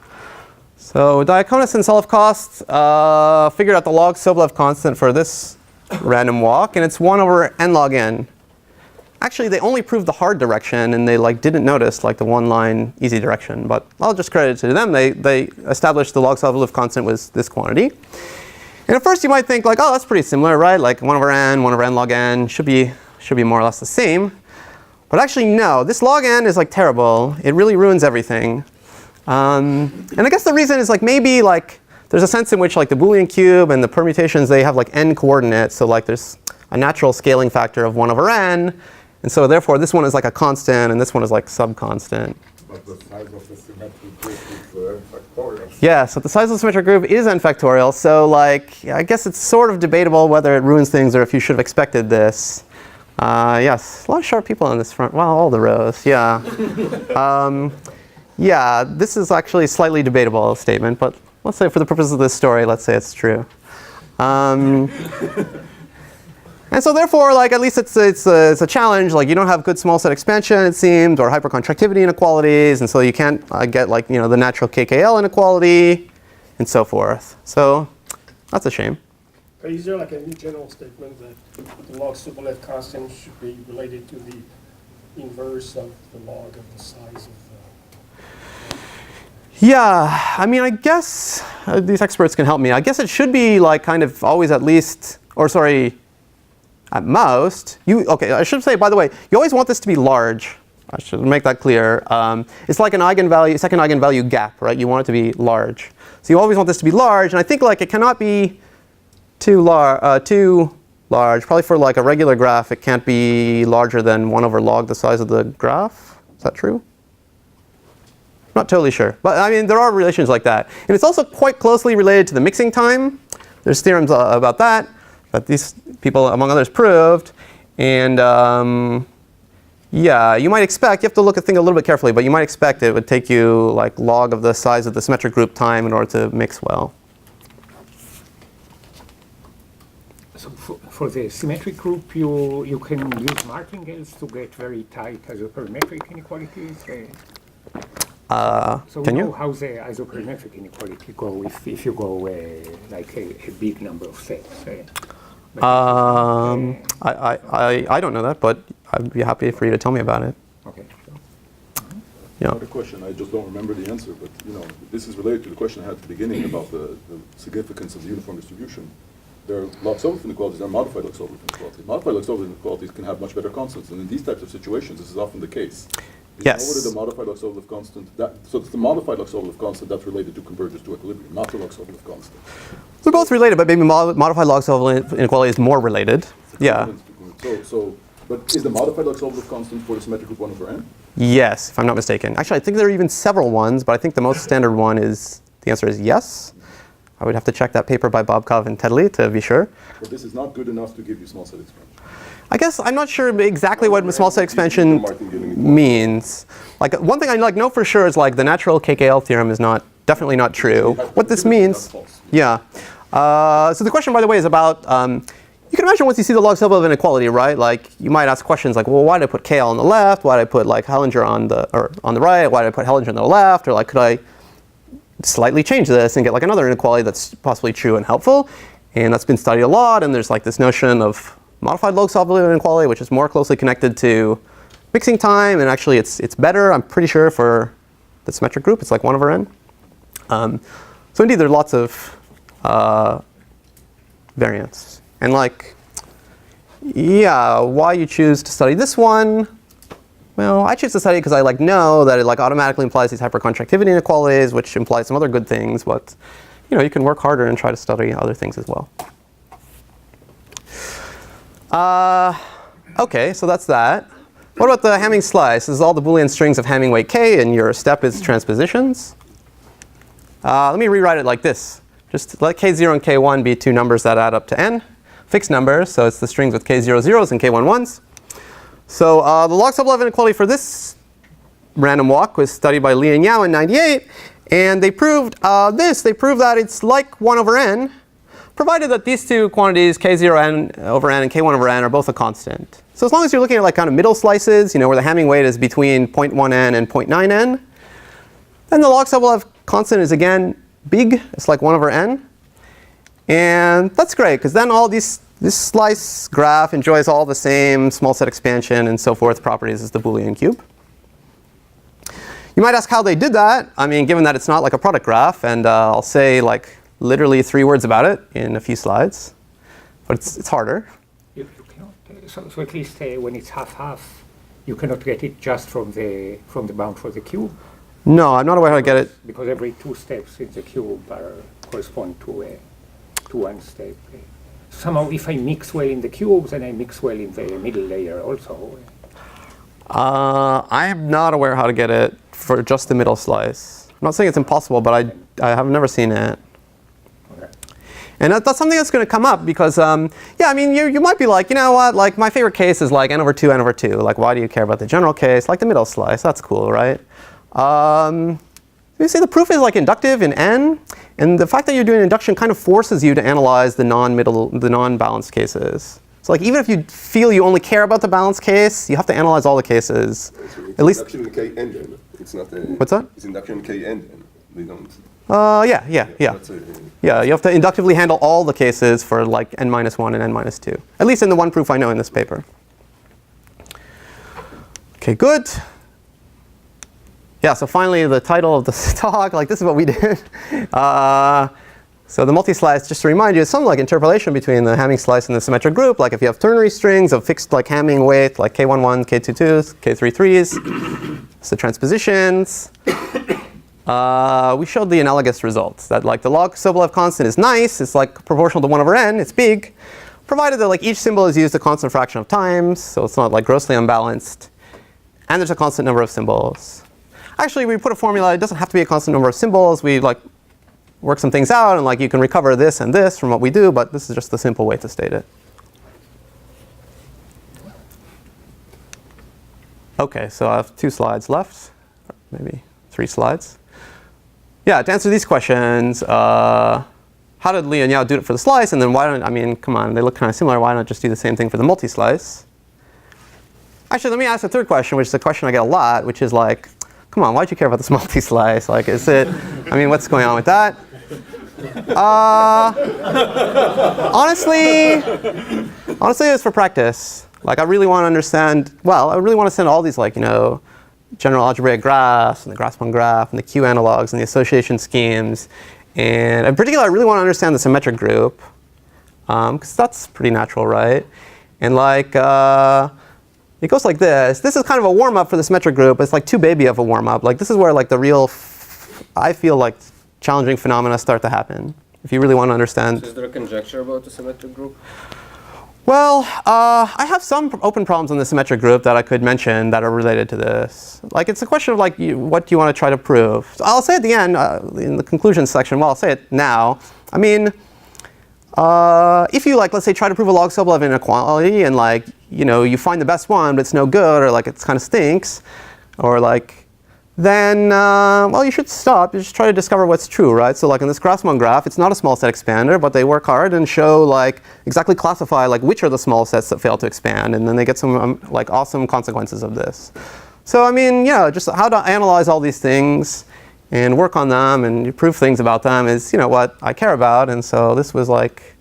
So Diaconis and Selifcost figured out the log-Sobolev constant for this random walk, and it's 1 over n log n. Actually, they only proved the hard direction, and they didn't notice the one-line easy direction. But I'll just credit it to them. They established the log-Sobolev constant was this quantity. And at first, you might think oh, that's pretty similar, right? 1 over n log n should be more or less the same. But actually, no. This log n is terrible. It really ruins everything. And I guess the reason is maybe there's a sense in which the Boolean cube and the permutations, they have n coordinates. So there's a natural scaling factor of 1 over n. And so therefore, this one is a constant, and this one is sub-constant. But the size of the symmetric group is factorial. Yeah, so the size of the symmetric group is n factorial. So I guess it's sort of debatable whether it ruins things or if you should have expected this. Yes, a lot of sharp people on this front. Wow, all the rows, yeah. Yeah, this is actually a slightly debatable statement, but let's say for the purpose of this story, let's say it's true. And so therefore, at least it's a challenge. You don't have good small set expansion, it seems, or hypercontractivity inequalities, and so you can't get the natural KKL inequality, and so forth. So that's a shame. Is there a new general statement that the log-Sobolev constant should be related to the inverse of the log of the size of the... Yeah, I mean, I guess these experts can help me. I guess it should be kind of always at least, or sorry, at most. Okay, I should say, by the way, you always want this to be large. I should make that clear. It's like an eigenvalue, second eigenvalue gap, right? You want it to be large. So you always want this to be large, and I think it cannot be too large. Probably for a regular graph, it can't be larger than 1 over log the size of the graph. Is that true? Not totally sure. But I mean, there are relations like that. And it's also quite closely related to the mixing time. There's theorems about that these people, among others, proved. And yeah, you might expect, you have to look at things a little bit carefully, but you might expect it would take you log of the size of the symmetric group time in order to mix well. So for the symmetric group, you can use martingales to get very tight isoperimetric inequalities. So can you? How the isoperimetric inequality go if you go a big number of sets? I don't know that, but I'd be happy for you to tell me about it. Okay. Sure. Yeah. Another question, I just don't remember the answer, but this is related to the question I had at the beginning about the significance of the uniform distribution. There are log-Sobolev inequalities, there are modified log-Sobolev inequalities. Modified log-Sobolev inequalities can have much better constants, and in these types of situations, this is often the case. Yes. What is the modified log-Sobolev constant? So it's the modified log-Sobolev constant that's related to convergence to equilibrium, not the log-Sobolev constant. They're both related, but maybe modified log-Sobolev inequality is more related. Yeah. But is the modified log-Sobolev constant for the symmetric group 1 over n? Yes, if I'm not mistaken. Actually, I think there are even several ones, but I think the most standard one is, the answer is yes. I would have to check that paper by Bobkov and Tedley to be sure. But this is not good enough to give you small set expansion. I guess I'm not sure exactly what small set expansion means. Like one thing I know for sure is like the natural KKL theorem is definitely not true. What this means, yeah. So the question, by the way, is about. You can imagine once you see the log-Sobolev inequality, right? Like you might ask questions like, well, why did I put KL on the left? Why did I put like Hellinger on the right? Why did I put Hellinger on the left? Or like, could I slightly change this and get like another inequality that's possibly true and helpful? And that's been studied a lot. And there's like this notion of modified log-Sobolev inequality, which is more closely connected to mixing time, and actually it's better, I'm pretty sure, for the symmetric group. It's like 1 over n. So indeed, there are lots of variants. And like, yeah, why you choose to study this one? Well, I choose to study because I like know that it like automatically implies these hypercontractivity inequalities, which implies some other good things. But you can work harder and try to study other things as well. Okay, so that's that. What about the Hamming slice? This is all the Boolean strings of Hamming weight k, and your step is transpositions. Let me rewrite it like this. Just let k0 and k1 be two numbers that add up to n. Fixed numbers, so it's the strings with k0 zeros and k1 ones. So the log-Sobolev inequality for this random walk was studied by Li and Yao in '98, and they proved this. They proved that it's like 1 over n, provided that these two quantities, k0 n over n and k1 over n, are both a constant. So as long as you're looking at like kind of middle slices, where the Hamming weight is between 0.1 n and 0.9 n, then the log-Sobolev constant is again big. It's like 1 over n. And that's great, because then all this slice graph enjoys all the same small set expansion and so forth properties as the Boolean cube. You might ask how they did that. I mean, given that it's not like a product graph, and I'll say like literally 3 words about it in a few slides, but it's harder. You cannot, so at least when it's half-half, you cannot get it just from the bound for the cube. No, I'm not aware how to get it. Because every 2 steps in the cube correspond to one step. Somehow, if I mix well in the cubes, then I mix well in the middle layer also. I am not aware how to get it for just the middle slice. I'm not saying it's impossible, but I have never seen it. Okay. And that's something that's going to come up because, yeah, I mean, you might be like, you know what, like my favorite case is like n over 2, n over 2. Like, why do you care about the general case? Like the middle slice, that's cool, right? You see, the proof is like inductive in n, and the fact that you're doing induction kind of forces you to analyze the non-balanced cases. So like even if you feel you only care about the balanced case, you have to analyze all the cases. So it's at least induction in k n then. It's not a, what's that? It's induction in k n then. They don't. Yeah. Yeah, you have to inductively handle all the cases for like n minus 1 and n minus 2. At least in the one proof I know in this paper. Okay, good. Yeah, so finally the title of this talk, like this is what we did. So the multislice, just to remind you, is something like interpolation between the Hamming slice and the symmetric group. Like if you have ternary strings of fixed like Hamming weight, like k11, k22s, k33s, so transpositions. We showed the analogous results that like the log-Sobolev constant is nice. It's like proportional to 1 over n. It's big, provided that like each symbol is used a constant fraction of times, so it's not like grossly unbalanced, and there's a constant number of symbols. Actually, we put a formula. It doesn't have to be a constant number of symbols. We like work some things out, and like you can recover this and this from what we do. But this is just the simple way to state it. Okay, so I have 2 slides left, maybe 3 slides. Yeah, to answer these questions, how did Li and Yao do it for the slice? And then why don't, I mean, come on, they look kind of similar. Why not just do the same thing for the multislice? Actually, let me ask a third question, which is a question I get a lot, which is like, come on, why'd you care about this multislice? Like, is it, I mean, what's going on with that? Honestly, it's for practice. Like, I really want to understand, well, I really want to send all these, like, general algebraic graphs and the Graspon graph and the Q analogs and the association schemes. And in particular, I really want to understand the symmetric group. because that's pretty natural, right? And like, it goes like this. This is kind of a warm-up for the symmetric group. It's like too baby of a warm-up. Like this is where like the real, I feel like, challenging phenomena start to happen. If you really want to understand. So is there a conjecture about the symmetric group? Well, I have some open problems in the symmetric group that I could mention that are related to this. Like it's a question of like what do you want to try to prove. So I'll say at the end in the conclusion section. Well, I'll say it now. I mean, if you like, let's say, try to prove a log-Sobolev inequality, and like you find the best one, but it's no good, or like it kind of stinks, or like, then well, you should stop. You just try to discover what's true, right? So like in this Grassmann graph, it's not a small set expander, but they work hard and show like exactly classify like which are the small sets that fail to expand, and then they get some like awesome consequences of this. So I mean, just how to analyze all these things and work on them and prove things about them is what I care about, and so this is like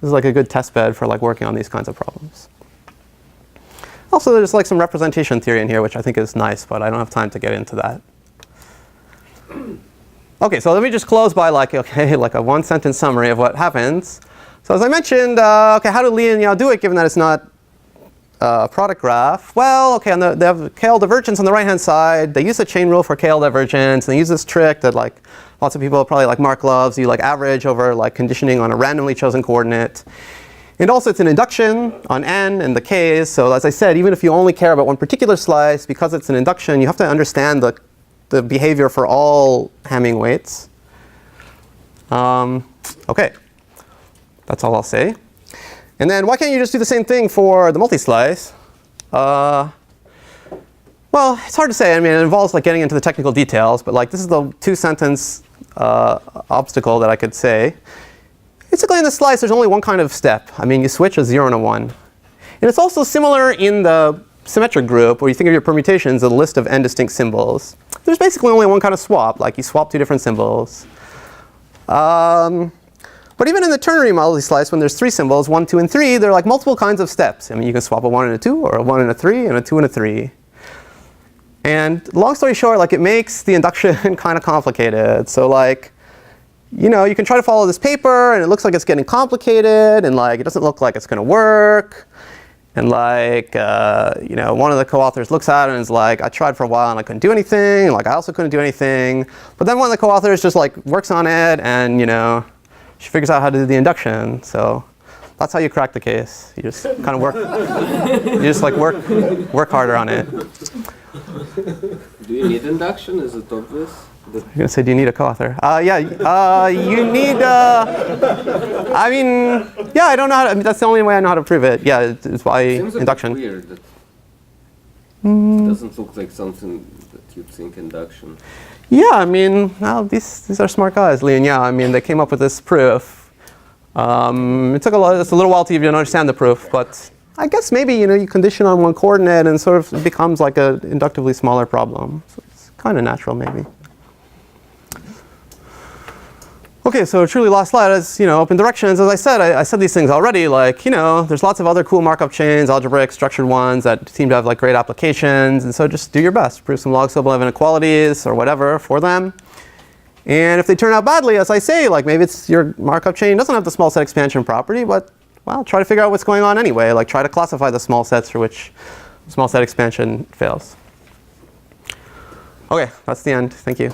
a good test bed for like working on these kinds of problems. Also, there's like some representation theory in here, which I think is nice, but I don't have time to get into that. Okay, so let me just close by like a one-sentence summary of what happens. So as I mentioned, okay, how do Li and Yao do it, given that it's not a product graph? Well, okay, they have KL divergence on the right-hand side. They use the chain rule for KL divergence, and they use this trick that like lots of people probably like Mark loves. You like average over like conditioning on a randomly chosen coordinate. And also it's an induction on n and the k's. So as I said, even if you only care about one particular slice, because it's an induction, you have to understand the behavior for all Hamming weights. Okay, that's all I'll say. And then why can't you just do the same thing for the multislice? Well, it's hard to say. I mean, it involves like getting into the technical details, but like this is the two-sentence obstacle that I could say. Basically, in the slice, there's only one kind of step. I mean, you switch a 0 and a 1. And it's also similar in the symmetric group, where you think of your permutations as a list of n distinct symbols. There's basically only one kind of swap, like you swap two different symbols. But even in the ternary multislice, when there's three symbols, 1, 2, and 3, there are like multiple kinds of steps. I mean, you can swap a 1 and a 2, or a 1 and a 3, and a 2 and a 3. And long story short, like it makes the induction kind of complicated. So like, you can try to follow this paper, and it looks like it's getting complicated, and like it doesn't look like it's going to work. And like, one of the co-authors looks at it and is like, I tried for a while and I couldn't do anything. And like, I also couldn't do anything. But then one of the co-authors just like works on it, and she figures out how to do the induction. So that's how you crack the case. You just kind of work. You just like work harder on it. Do you need induction? Is it obvious? You're going to say, do you need a co-author? Yeah, you need, I mean, yeah, I don't know how to, I mean, that's the only way I know how to prove it. Yeah, it's by induction. Seems a bit weird that it doesn't look like something that you'd think induction. Yeah, I mean, well, these are smart guys, Li and Yao. I mean, they came up with this proof. It's a little while to even understand the proof, but I guess maybe, you condition on one coordinate and sort of it becomes like a inductively smaller problem. So it's kind of natural, maybe. Okay, so truly last slide is, open directions. As I said, I said these things already, like, there's lots of other cool Markov chains, algebraic, structured ones that seem to have like great applications. And so just do your best. Prove some log-Sobolev inequalities or whatever for them. And if they turn out badly, as I say, like maybe it's your Markov chain doesn't have the small set expansion property, but, well, try to figure out what's going on anyway. Like try to classify the small sets for which small set expansion fails. Okay, that's the end. Thank you.